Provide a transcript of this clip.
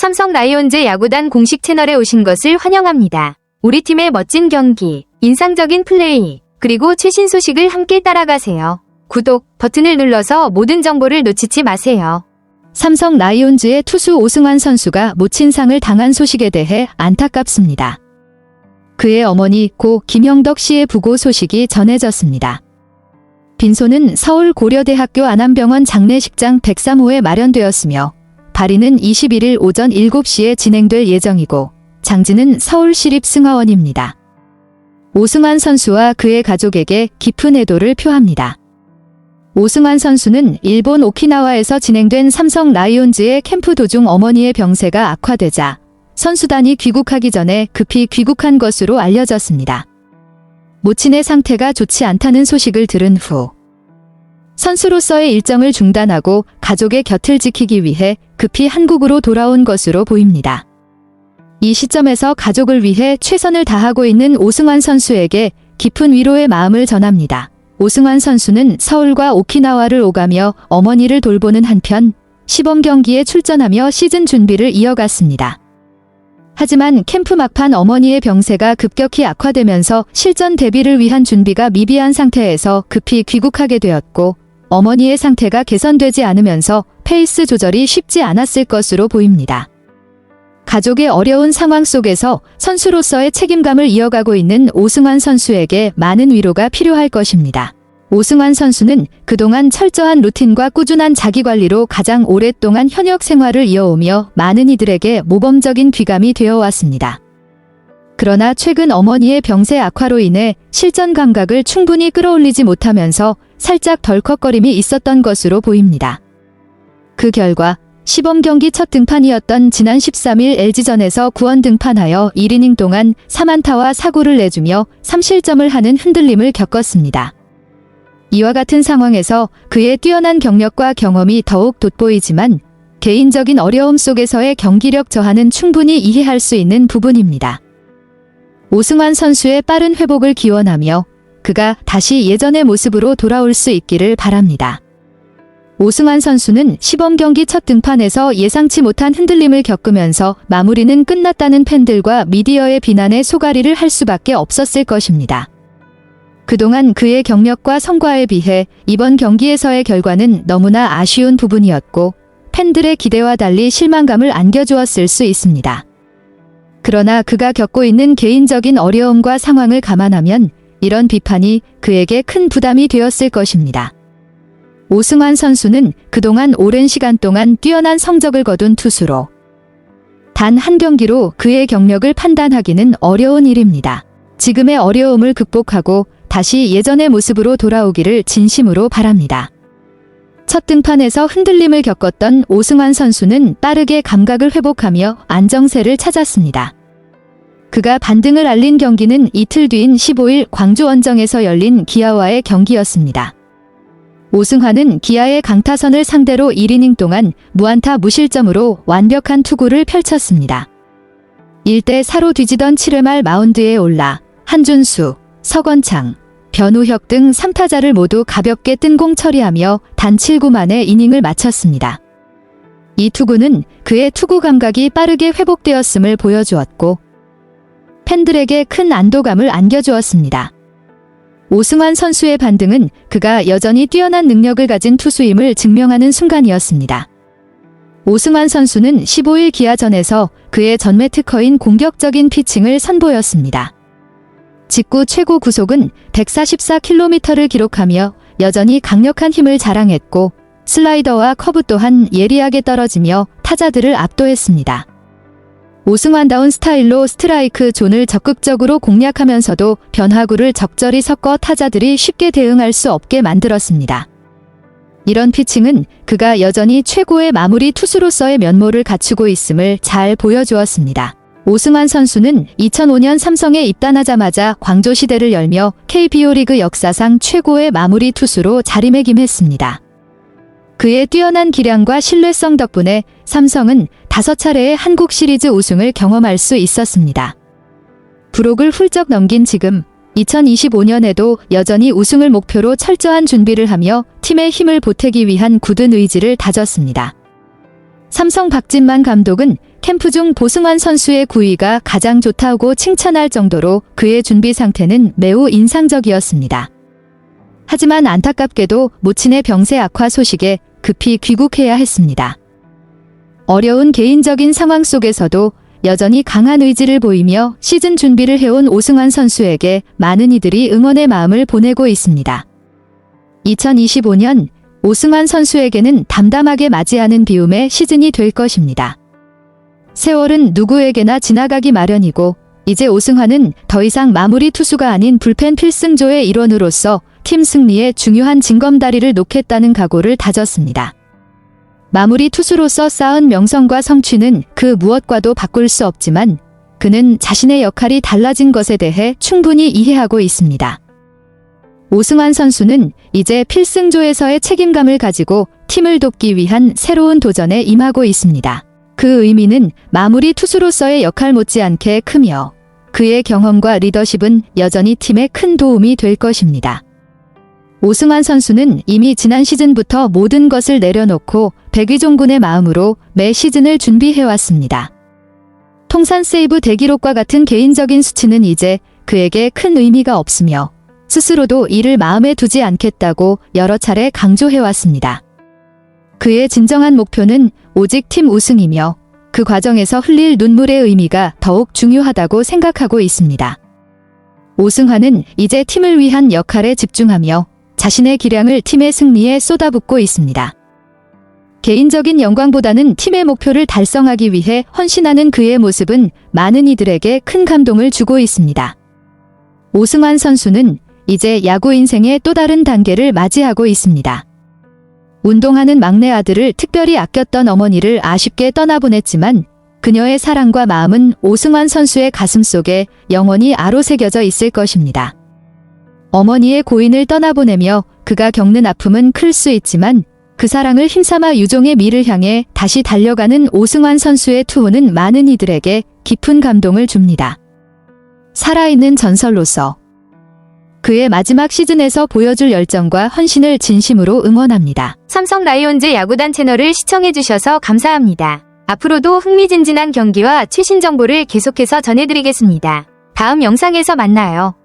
삼성 라이온즈 야구단 공식 채널에 오신 것을 환영합니다. 우리 팀의 멋진 경기, 인상적인 플레이, 그리고 최신 소식을 함께 따라가세요. 구독 버튼을 눌러서 모든 정보를 놓치지 마세요. 삼성 라이온즈의 투수 오승환 선수가 모친상을 당한 소식에 대해 안타깝습니다. 그의 어머니 고 김형덕 씨의 부고 소식이 전해졌습니다. 빈소는 서울 고려대학교 안암병원 장례식장 103호에 마련되었으며 발인은 21일 오전 7시에 진행될 예정이고 장지는 서울시립승하원입니다. 오승환 선수와 그의 가족에게 깊은 애도를 표합니다. 오승환 선수는 일본 오키나와에서 진행된 삼성 라이온즈의 캠프 도중 어머니의 병세가 악화되자 선수단이 귀국하기 전에 급히 귀국한 것으로 알려졌습니다. 모친의 상태가 좋지 않다는 소식을 들은 후 선수로서의 일정을 중단하고 가족의 곁을 지키기 위해 급히 한국으로 돌아온 것으로 보입니다. 이 시점에서 가족을 위해 최선을 다하고 있는 오승환 선수에게 깊은 위로의 마음을 전합니다. 오승환 선수는 서울과 오키나와를 오가며 어머니를 돌보는 한편 시범 경기에 출전하며 시즌 준비를 이어갔습니다. 하지만 캠프 막판 어머니의 병세가 급격히 악화되면서 실전 대비를 위한 준비가 미비한 상태에서 급히 귀국하게 되었고 어머니의 상태가 개선되지 않으면서 페이스 조절이 쉽지 않았을 것으로 보입니다. 가족의 어려운 상황 속에서 선수로서의 책임감을 이어가고 있는 오승환 선수에게 많은 위로가 필요할 것입니다. 오승환 선수는 그동안 철저한 루틴과 꾸준한 자기관리로 가장 오랫동안 현역 생활을 이어오며 많은 이들에게 모범적인 귀감이 되어왔습니다. 그러나 최근 어머니의 병세 악화로 인해 실전 감각을 충분히 끌어올리지 못하면서 살짝 덜컥거림이 있었던 것으로 보입니다. 그 결과 시범 경기 첫 등판이었던 지난 13일 LG전에서 구원 등판하여 1이닝 동안 3안타와 사구를 내주며 3실점을 하는 흔들림을 겪었습니다. 이와 같은 상황에서 그의 뛰어난 경력과 경험이 더욱 돋보이지만 개인적인 어려움 속에서의 경기력 저하는 충분히 이해할 수 있는 부분입니다. 오승환 선수의 빠른 회복을 기원하며 그가 다시 예전의 모습으로 돌아올 수 있기를 바랍니다. 오승환 선수는 시범 경기 첫 등판에서 예상치 못한 흔들림을 겪으면서 마무리는 끝났다는 팬들과 미디어의 비난에 소가리를 할 수밖에 없었을 것입니다. 그동안 그의 경력과 성과에 비해 이번 경기에서의 결과는 너무나 아쉬운 부분이었고 팬들의 기대와 달리 실망감을 안겨주었을 수 있습니다. 그러나 그가 겪고 있는 개인적인 어려움과 상황을 감안하면 이런 비판이 그에게 큰 부담이 되었을 것입니다. 오승환 선수는 그동안 오랜 시간 동안 뛰어난 성적을 거둔 투수로 단 한 경기로 그의 경력을 판단하기는 어려운 일입니다. 지금의 어려움을 극복하고 다시 예전의 모습으로 돌아오기를 진심으로 바랍니다. 첫 등판에서 흔들림을 겪었던 오승환 선수는 빠르게 감각을 회복하며 안정세를 찾았습니다. 그가 반등을 알린 경기는 이틀 뒤인 15일 광주 원정에서 열린 기아와의 경기였습니다. 오승환은 기아의 강타선을 상대로 1이닝 동안 무안타 무실점으로 완벽한 투구를 펼쳤습니다. 1대 4로 뒤지던 7회 말 마운드에 올라 한준수, 서건창, 변우혁 등 3타자를 모두 가볍게 뜬공 처리하며 단 7구 만에 이닝을 마쳤습니다. 이 투구는 그의 투구 감각이 빠르게 회복되었음을 보여주었고 팬들에게 큰 안도감을 안겨주었습니다. 오승환 선수의 반등은 그가 여전히 뛰어난 능력을 가진 투수임을 증명하는 순간이었습니다. 오승환 선수는 15일 기아전에서 그의 전매 특허인 공격적인 피칭을 선보였습니다. 직구 최고 구속은 144km를 기록하며 여전히 강력한 힘을 자랑했고 슬라이더와 커브 또한 예리하게 떨어지며 타자들을 압도했습니다. 오승환다운 스타일로 스트라이크 존을 적극적으로 공략하면서도 변화구를 적절히 섞어 타자들이 쉽게 대응할 수 없게 만들었습니다. 이런 피칭은 그가 여전히 최고의 마무리 투수로서의 면모를 갖추고 있음을 잘 보여주었습니다. 오승환 선수는 2005년 삼성에 입단하자마자 광조 시대를 열며 KBO 리그 역사상 최고의 마무리 투수로 자리매김했습니다. 그의 뛰어난 기량과 신뢰성 덕분에 삼성은 5차례의 한국 시리즈 우승을 경험할 수 있었습니다. 부록을 훌쩍 넘긴 지금 2025년에도 여전히 우승을 목표로 철저한 준비를 하며 팀의 힘을 보태기 위한 굳은 의지를 다졌습니다. 삼성 박진만 감독은 캠프 중 오승환 선수의 구위가 가장 좋다고 칭찬할 정도로 그의 준비 상태는 매우 인상적이었습니다. 하지만 안타깝게도 모친의 병세 악화 소식에 급히 귀국해야 했습니다. 어려운 개인적인 상황 속에서도 여전히 강한 의지를 보이며 시즌 준비를 해온 오승환 선수에게 많은 이들이 응원의 마음을 보내고 있습니다. 2025년 오승환 선수에게는 담담하게 맞이하는 비움의 시즌이 될 것입니다. 세월은 누구에게나 지나가기 마련이고 이제 오승환은 더 이상 마무리 투수가 아닌 불펜 필승조의 일원으로서 팀 승리에 중요한 징검다리를 놓겠다는 각오를 다졌습니다. 마무리 투수로서 쌓은 명성과 성취는 그 무엇과도 바꿀 수 없지만 그는 자신의 역할이 달라진 것에 대해 충분히 이해하고 있습니다. 오승환 선수는 이제 필승조에서의 책임감을 가지고 팀을 돕기 위한 새로운 도전에 임하고 있습니다. 그 의미는 마무리 투수로서의 역할 못지않게 크며 그의 경험과 리더십은 여전히 팀에 큰 도움이 될 것입니다. 오승환 선수는 이미 지난 시즌부터 모든 것을 내려놓고 백의종군의 마음으로 매 시즌을 준비해왔습니다. 통산 세이브 대기록과 같은 개인적인 수치는 이제 그에게 큰 의미가 없으며 스스로도 이를 마음에 두지 않겠다고 여러 차례 강조해왔습니다. 그의 진정한 목표는 오직 팀 우승이며 그 과정에서 흘릴 눈물의 의미가 더욱 중요하다고 생각하고 있습니다. 오승환은 이제 팀을 위한 역할에 집중하며 자신의 기량을 팀의 승리에 쏟아붓고 있습니다. 개인적인 영광보다는 팀의 목표를 달성하기 위해 헌신하는 그의 모습은 많은 이들에게 큰 감동을 주고 있습니다. 오승환 선수는 이제 야구 인생의 또 다른 단계를 맞이하고 있습니다. 운동하는 막내 아들을 특별히 아꼈던 어머니를 아쉽게 떠나보냈지만 그녀의 사랑과 마음은 오승환 선수의 가슴속에 영원히 아로새겨져 있을 것입니다. 어머니의 고인을 떠나보내며 그가 겪는 아픔은 클 수 있지만 그 사랑을 힘삼아 유종의 미를 향해 다시 달려가는 오승환 선수의 투혼은 많은 이들에게 깊은 감동을 줍니다. 살아있는 전설로서 그의 마지막 시즌에서 보여줄 열정과 헌신을 진심으로 응원합니다. 삼성 라이온즈 야구단 채널을 시청해주셔서 감사합니다. 앞으로도 흥미진진한 경기와 최신 정보를 계속해서 전해드리겠습니다. 다음 영상에서 만나요.